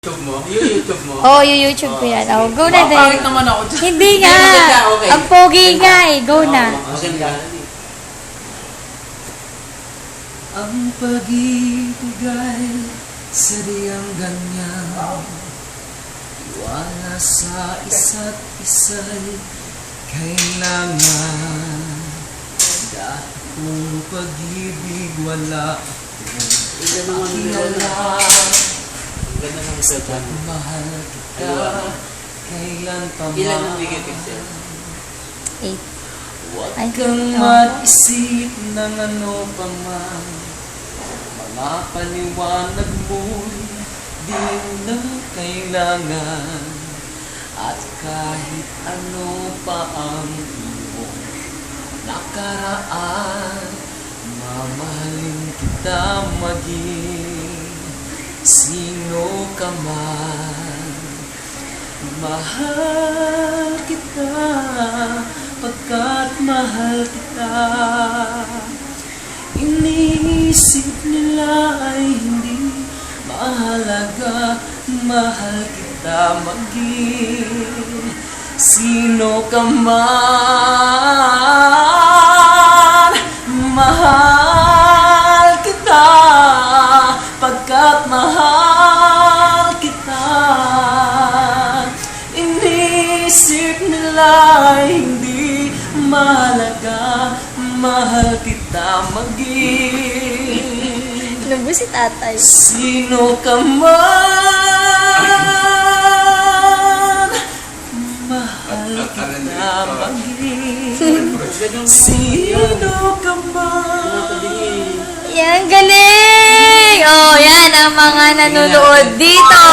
YouTube mo? YouTube mo? Oo, YouTube ko yan. Oh, go na din. Pangit naman ako dyan. Hindi nga. Okay. Ang pogi nga eh. Go na. Maganda. Ang pag-ibig ay sadyang ganyan. Wala sa isa't isa'y kailangan. Dahil kung pag-ibig wala akong akialam. Ganda ng At mahal kita kailan pa man. Ilan ang negative sir? 8. Huwag Ay, kang oh. mag-isip ng ano pa man. Mga paliwanag mo'y di na kailangan. At kahit ano pa ang iyong nakaraan, mamahalin kita maging sino ka man. Mahal kita pagkat mahal kita. Iniisip nila ay hindi mahalaga. Mahal kita maging sino ka man. Mahal kita pagkat mahal kita. Inisip nila hindi mahalaga. Mahal kita maging Lubo si tatay. sino ka man. Mahal kita maging sino ka man. Yan, galing! Oh, yan ang mga nanonood dito.